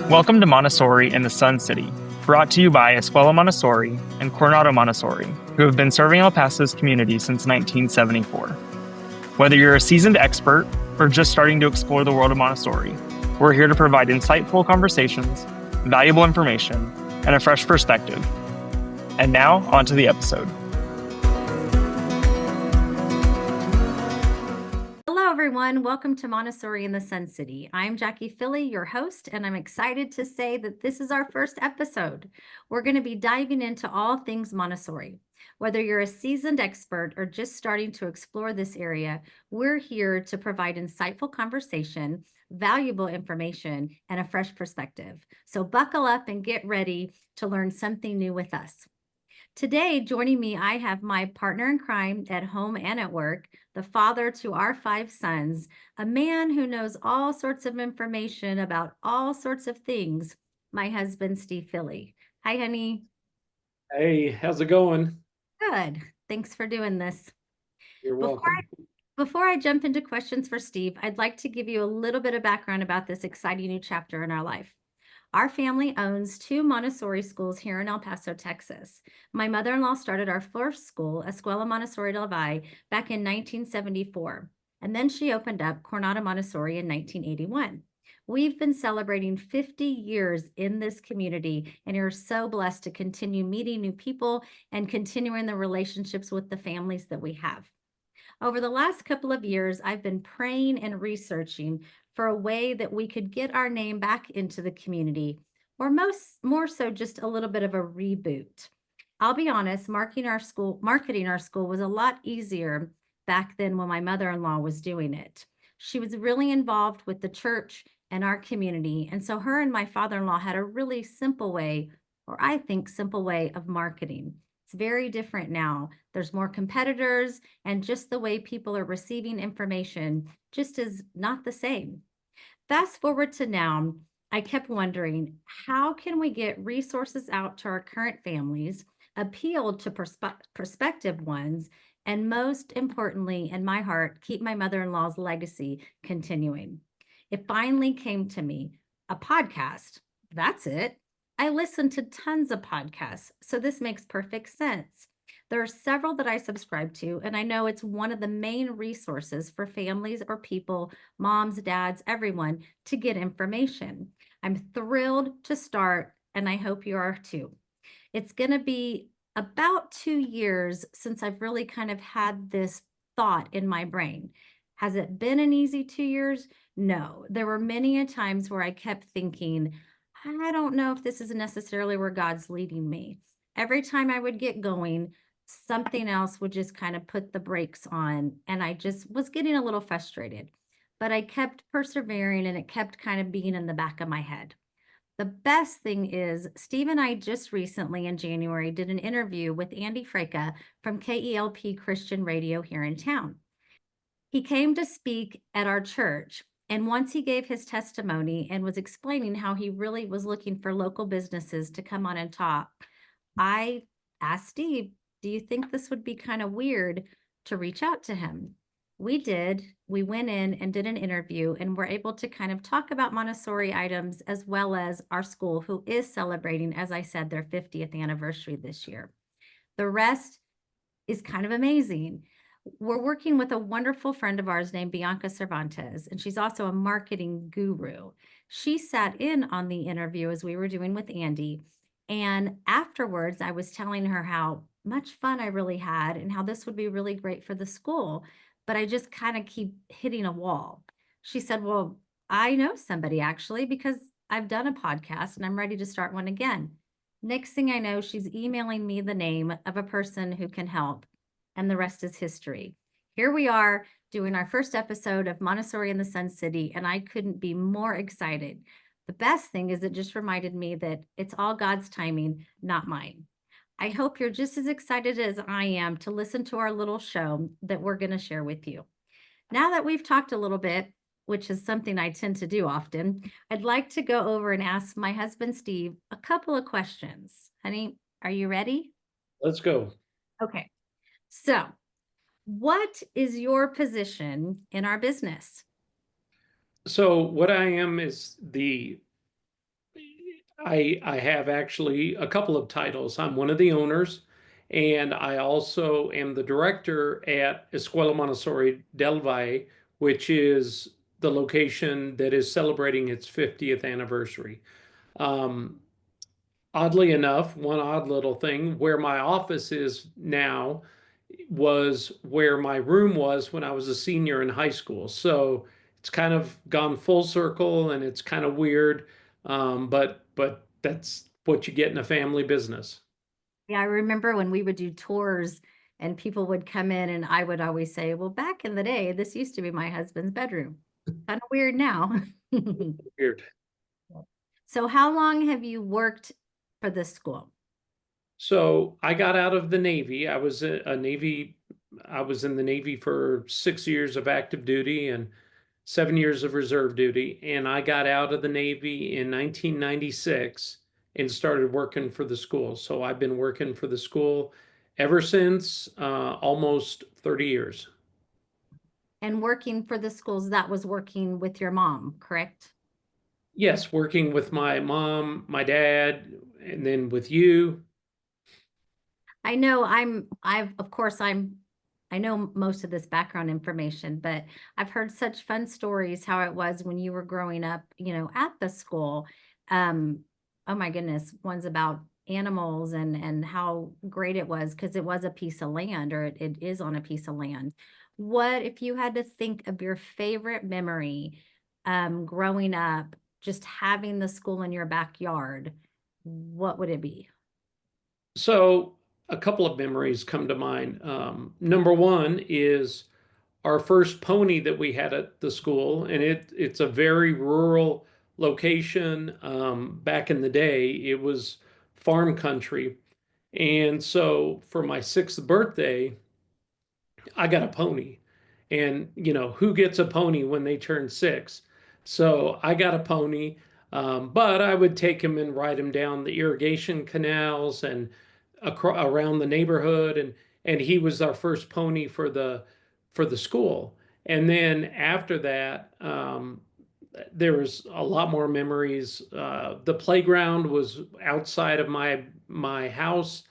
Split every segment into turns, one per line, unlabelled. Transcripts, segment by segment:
Welcome to Montessori in the Sun City, brought to you by Escuela Montessori and Coronado Montessori, who have been serving El Paso's community since 1974. Whether you're a seasoned expert or just starting to explore the world of Montessori, we're here to provide insightful conversations, valuable information, and a fresh perspective. And now, on to the episode.
Hello, everyone. Welcome to Montessori in the Sun City. I'm Jackie Filley, your host, and I'm excited to say that this is our first episode. We're going to be diving into all things Montessori. Whether you're a seasoned expert or just starting to explore this area, we're here to provide insightful conversation, valuable information, and a fresh perspective. So buckle up and get ready to learn something new with us. Today, joining me, I have my partner in crime at home and at work, the father to our 5 sons, a man who knows all sorts of information about all sorts of things, my husband, Steve Filley. Hi, honey.
Hey, how's it going?
Good. Thanks for doing this.
You're welcome.
Before I jump into questions for Steve, I'd like to give you a little bit of background about this exciting new chapter in our life. Our family owns 2 Montessori schools here in El Paso, Texas. My mother-in-law started our first school, Escuela Montessori del Valle, back in 1974. And then she opened up Coronado Montessori in 1981. We've been celebrating 50 years in this community, and you're so blessed to continue meeting new people and continuing the relationships with the families that we have. Over the last couple of years, I've been praying and researching for a way that we could get our name back into the community, or more so just a little bit of a reboot. I'll be honest, marketing our school was a lot easier back then when my mother-in-law was doing it. She was really involved with the church and our community, and so her and my father-in-law had a really simple way, or I think simple way of marketing. It's very different now. There's more competitors, and just the way people are receiving information just is not the same. Fast forward to now, I kept wondering, how can we get resources out to our current families, appeal to prospective ones, and most importantly, in my heart, keep my mother-in-law's legacy continuing? It finally came to me, a podcast. That's it. I listen to tons of podcasts, so this makes perfect sense. There are several that I subscribe to, and I know it's one of the main resources for families or people, moms, dads, everyone, to get information. I'm thrilled to start, and I hope you are too. It's going to be about 2 years since I've really kind of had this thought in my brain. Has it been an easy 2 years? No. There were many a times where I kept thinking, I don't know if this is necessarily where God's leading me. Every time I would get going, something else would just kind of put the brakes on, and I just was getting a little frustrated. But I kept persevering, and it kept kind of being in the back of my head. The best thing is, Steve and I just recently in January did an interview with Andy Freka from KELP Christian Radio here in town. He came to speak at our church, and once he gave his testimony and was explaining how he really was looking for local businesses to come on and talk, I asked Steve, do you think this would be kind of weird to reach out to him? We did. We went in and did an interview, and were able to kind of talk about Montessori items as well as our school, who is celebrating, as I said, their 50th anniversary this year. The rest is kind of amazing. We're working with a wonderful friend of ours named Bianca Cervantes, and she's also a marketing guru. She sat in on the interview as we were doing with Andy, and afterwards I was telling her how much fun I really had and how this would be really great for the school, but I just kind of keep hitting a wall. She said, well, I know somebody actually, because I've done a podcast and I'm ready to start one again. Next thing I know, she's emailing me the name of a person who can help, and the rest is history. Here we are doing our first episode of Montessori in the Sun City, and I couldn't be more excited. The best thing is it just reminded me that it's all God's timing, not mine. I hope you're just as excited as I am to listen to our little show that we're going to share with you. Now that we've talked a little bit, which is something I tend to do often, I'd like to go over and ask my husband, Steve, a couple of questions. Honey, are you ready?
Let's go.
Okay. So, what is your position in our business?
So what I am is I have actually a couple of titles. I'm one of the owners, and I also am the director at Escuela Montessori del Valle, which is the location that is celebrating its 50th anniversary. Um, Oddly enough, one odd little thing, where my office is now was where my room was when I was a senior in high school. So it's kind of gone full circle, and it's kind of weird. But that's what you get in a family business.
Yeah, I remember when we would do tours and people would come in and I would always say, well, back in the day, this used to be my husband's bedroom. Kind of weird now.
Weird.
So how long have you worked for this school?
So I got out of the Navy. I was in the Navy for 6 years of active duty and 7 years of reserve duty. And I got out of the Navy in 1996 and started working for the school. So I've been working for the school ever since, almost 30 years.
And working for the schools, that was working with your mom, correct?
Yes, working with my mom, my dad, and then with you.
I know of course I know most of this background information, but I've heard such fun stories how it was when you were growing up, at the school. Um, oh my goodness, one's about animals and how great it was because it was a piece of land, or it is on a piece of land. What if you had to think of your favorite memory growing up, just having the school in your backyard, what would it be?
So a couple of memories come to mind. Number one is our first pony that we had at the school, and it's a very rural location. Back in the day, it was farm country, and so for my sixth birthday, I got a pony. And, who gets a pony when they turn six? So I got a pony, but I would take him and ride him down the irrigation canals and around the neighborhood. And he was our first pony for the school. And then after that, there was a lot more memories. The playground was outside of my house.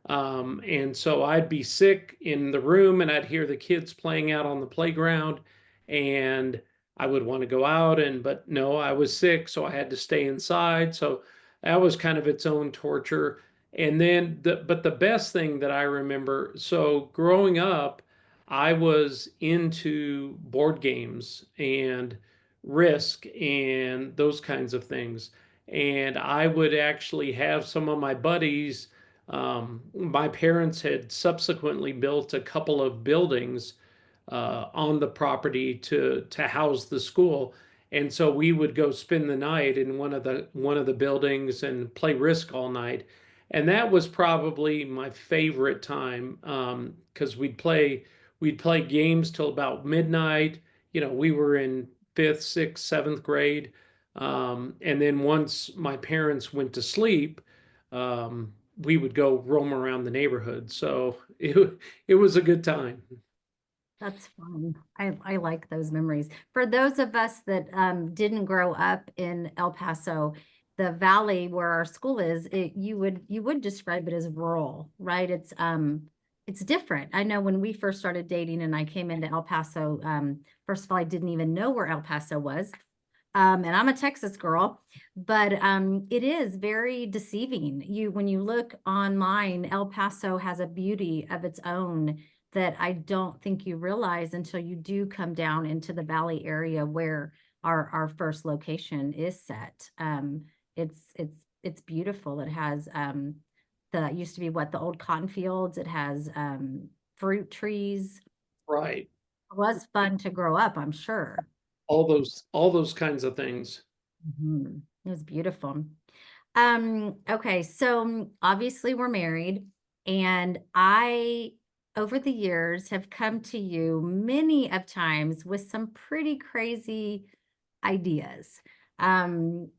And so I'd be sick in the room and I'd hear the kids playing out on the playground, and I would want to go out, but no, I was sick, so I had to stay inside. So that was kind of its own torture. And then but the best thing that I remember, so growing up, I was into board games and Risk and those kinds of things. And I would actually have some of my buddies. My parents had subsequently built a couple of buildings on the property to house the school, and so we would go spend the night in one of the buildings and play Risk all night, and that was probably my favorite time because we'd play games till about midnight. We were in fifth, sixth, seventh grade, and then once my parents went to sleep. We would go roam around the neighborhood. So it was a good time.
That's fun. I like those memories. For those of us that didn't grow up in El Paso, the valley where our school is, you would describe it as rural, right? It's different. I know when we first started dating and I came into El Paso, first of all, I didn't even know where El Paso was. And I'm a Texas girl, but it is very deceiving. When you look online, El Paso has a beauty of its own that I don't think you realize until you do come down into the valley area where our first location is set. It's beautiful. It has the used to be the old cotton fields. It has fruit trees.
Right.
It was fun to grow up, I'm sure.
All those kinds of things.
It was beautiful. Okay, so obviously we're married, and I, over the years, have come to you many of times with some pretty crazy ideas. And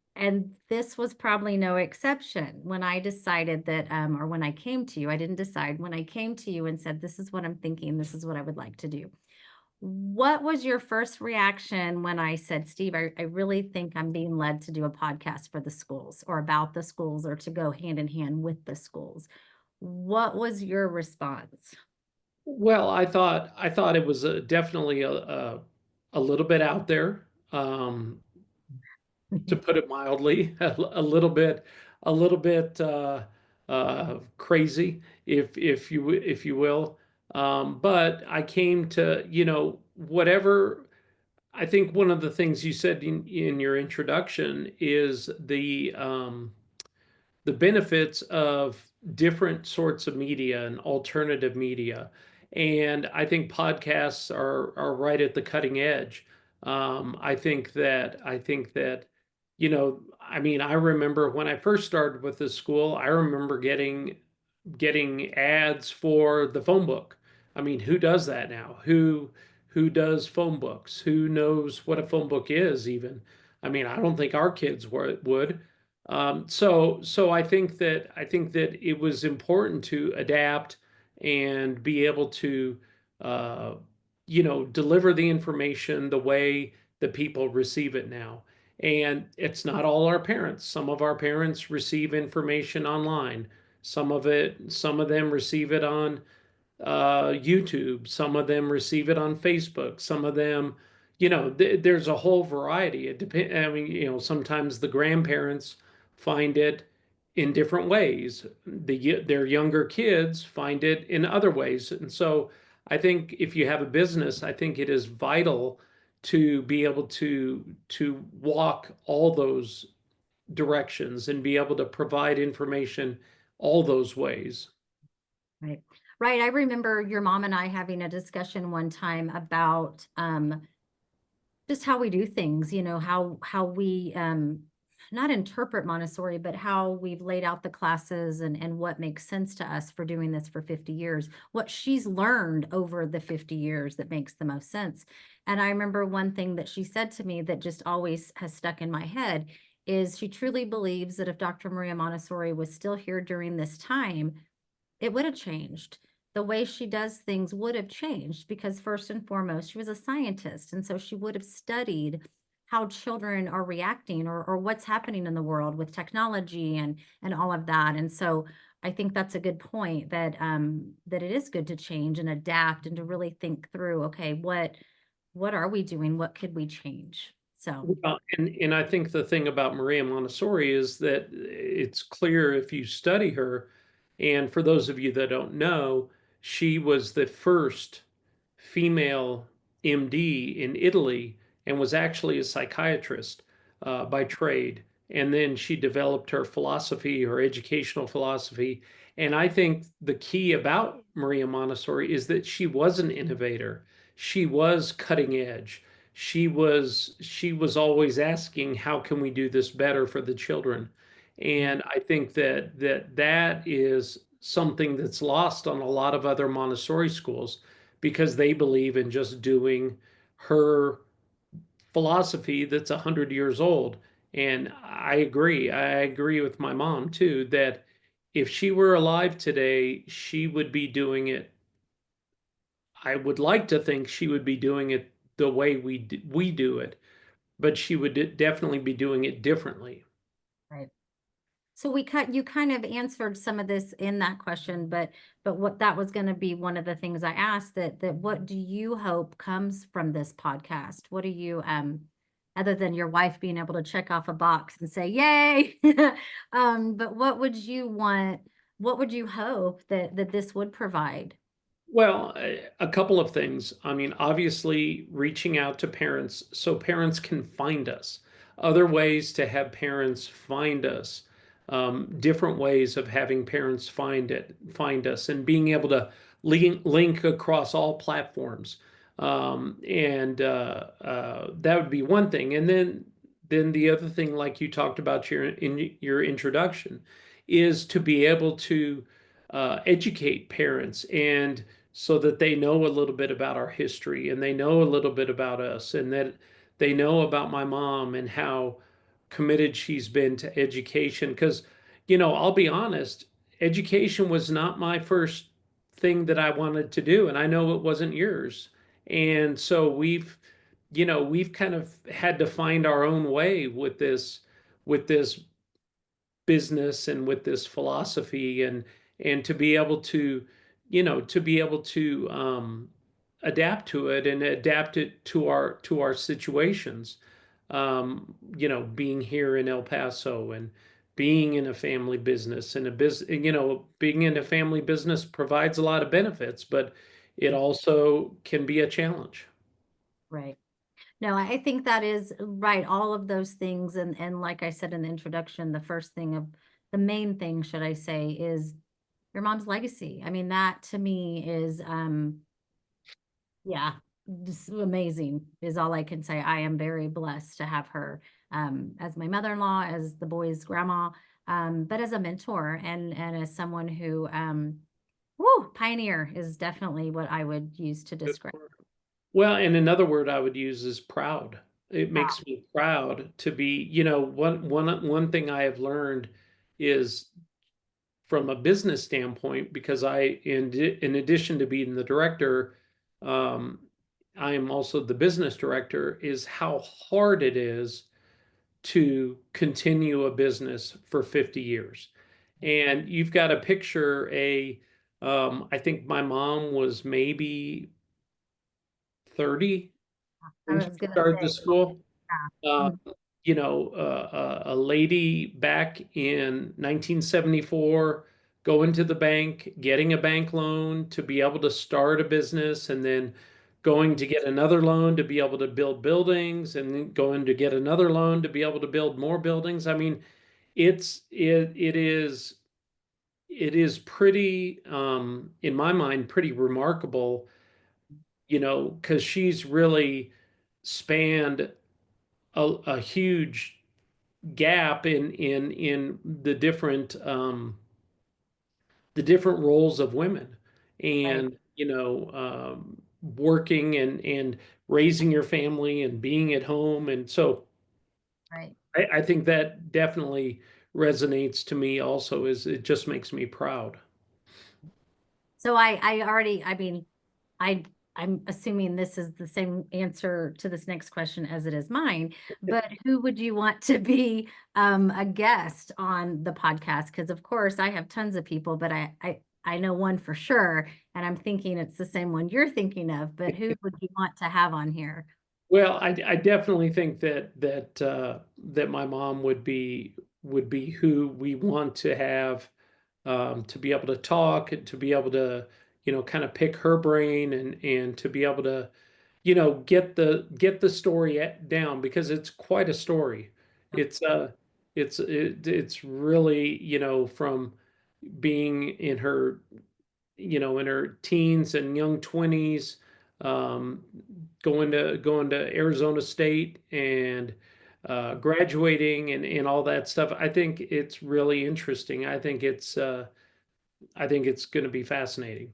this was probably no exception. When I decided that, or when I came to you, I didn't decide. When I came to you and said, this is what I'm thinking, this is what I would like to do. What was your first reaction when I said, Steve, I really think I'm being led to do a podcast for the schools or about the schools or to go hand in hand with the schools? What was your response?
Well, I thought it was definitely a little bit out there, to put it mildly, a little bit crazy, if you will. But I came to, whatever. I think one of the things you said in your introduction is the benefits of different sorts of media and alternative media. And I think podcasts are right at the cutting edge. I think that, I mean, I remember when I first started with this school, I remember getting ads for the phone book. I mean, who does that now? Who does phone books? Who knows what a phone book is even? I mean, I don't think our kids would. So I think that it was important to adapt and be able to, uh, deliver the information the way that people receive it now. And it's not all our parents. Some of our parents receive information online. Some of them receive it on YouTube. Some of them receive it on Facebook. Some of them, there's a whole variety. It depends. I mean, sometimes the grandparents find it in different ways. Their younger kids find it in other ways. And so I think if you have a business, I think it is vital to be able to walk all those directions and be able to provide information all those ways.
Right. Right. I remember your mom and I having a discussion one time about just how we do things, how we not interpret Montessori, but how we've laid out the classes and what makes sense to us for doing this for 50 years, what she's learned over the 50 years that makes the most sense. And I remember one thing that she said to me that just always has stuck in my head is she truly believes that if Dr. Maria Montessori was still here during this time, it would have changed. The way she does things would have changed because first and foremost, she was a scientist. And so she would have studied how children are reacting or what's happening in the world with technology and all of that. And so I think that's a good point that it is good to change and adapt and to really think through, okay, what are we doing? What could we change? So
Well, and I think the thing about Maria Montessori is that it's clear if you study her, and for those of you that don't know, she was the first female MD in Italy and was actually a psychiatrist by trade. And then she developed her philosophy, her educational philosophy. And I think the key about Maria Montessori is that she was an innovator. She was cutting edge. She was always asking, how can we do this better for the children? And I think that is something that's lost on a lot of other Montessori schools because they believe in just doing her philosophy that's 100 years old. And I agree. I agree with my mom too that if she were alive today, she would be doing it. I would like to think she would be doing it the way we do it, but she would definitely be doing it differently.
right. So you kind of answered some of this in that question, but what that was going to be one of the things I asked that what do you hope comes from this podcast? What do you other than your wife being able to check off a box and say yay, but what would you want? What would you hope that this would provide?
Well, a couple of things. I mean, obviously, reaching out to parents so parents can find us. Other ways to have parents find us. Different ways of having parents find us, and being able to link across all platforms. And that would be one thing. And then the other thing, like you talked about in your introduction, is to be able to educate parents and so that they know a little bit about our history and they know a little bit about us and that they know about my mom and how committed she's been to education. Because, I'll be honest, education was not my first thing that I wanted to do, and I know it wasn't yours. And so we've kind of had to find our own way with this business and with this philosophy, and to be able to, adapt to it and adapt it to our situations. Being here in El Paso and being in a family business, and being in a family business provides a lot of benefits, but it also can be a challenge.
Right. No, I think that is right. All of those things. And like I said in the introduction, the main thing, should I say, is your mom's legacy. I mean, that to me is, yeah, just amazing is all I can say. I am very blessed to have her, as my mother-in-law, as the boys' grandma, but as a mentor and as someone who, pioneer is definitely what I would use to describe.
Well, and another word I would use is proud. It makes me proud to be, one thing I have learned is, from a business standpoint, because in addition to being the director, um, I am also the business director, is how hard it is to continue a business for 50 years. And you've got to picture I think my mom was maybe 30
I
when she
was gonna
started the
say,
school.
yeah.
Uh, a lady back in 1974 going to the bank, getting a bank loan to be able to start a business, and then going to get another loan to be able to build buildings, and then going to get another loan to be able to build more buildings. I mean, it is pretty, in my mind, pretty remarkable, because she's really spanned a huge gap in the different roles of women,
Right,
and working and raising your family and being at home. And so
right.
I think that definitely resonates to me also, is it just makes me proud.
So I mean, I, I'm assuming this is the same answer to this next question as it is mine, but who would you want to be a guest on the podcast? Because of course I have tons of people, but I know one for sure, and I'm thinking it's the same one you're thinking of, but who would you want to have on here?
Well, I definitely think that my mom would be who we want to have, to be able to talk, and to be able to, kind of pick her brain, and to be able to, get the story down, because it's quite a story. It's it's really, from being in her teens and young 20s, going to Arizona State, and graduating, and all that stuff. I think it's really interesting. I think it's going to be fascinating.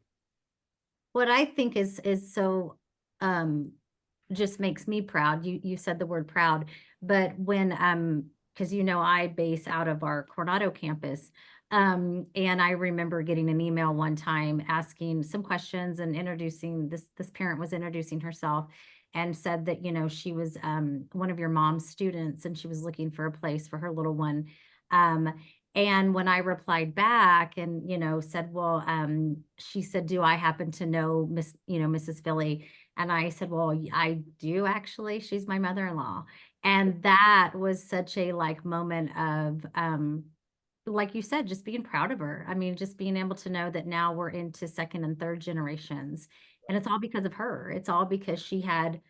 What I think is so um just makes me proud. You said the word proud, but when because I base out of our Coronado campus. And I remember getting an email one time asking some questions and introducing this parent was introducing herself and said that, she was one of your mom's students and she was looking for a place for her little one. Um, and when I replied back and, said, well, she said, do I happen to know Mrs. Filley? And I said, well, I do actually. She's my mother-in-law. And that was such a moment of, like you said, just being proud of her. I mean, just being able to know that now we're into second and third generations. And it's all because of her. It's all because she had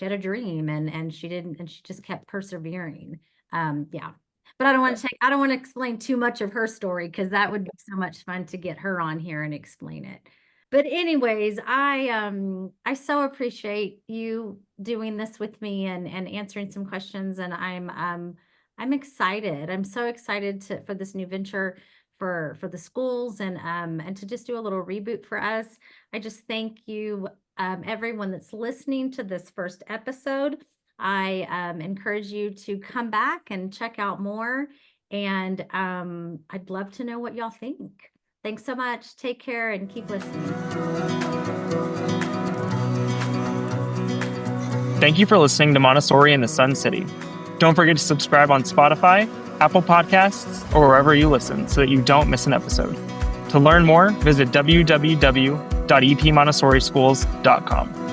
a dream and she didn't, and she just kept persevering. Yeah. But I don't want to explain too much of her story because that would be so much fun to get her on here and explain it. But anyways, I so appreciate you doing this with me and answering some questions, and I'm excited. I'm so excited for this new venture for the schools and to just do a little reboot for us. I just thank you, everyone that's listening to this first episode. I encourage you to come back and check out more, and I'd love to know what y'all think. Thanks so much. Take care and keep listening.
Thank you for listening to Montessori in the Sun City. Don't forget to subscribe on Spotify, Apple Podcasts, or wherever you listen so that you don't miss an episode. To learn more, visit www.epmontessorischools.com.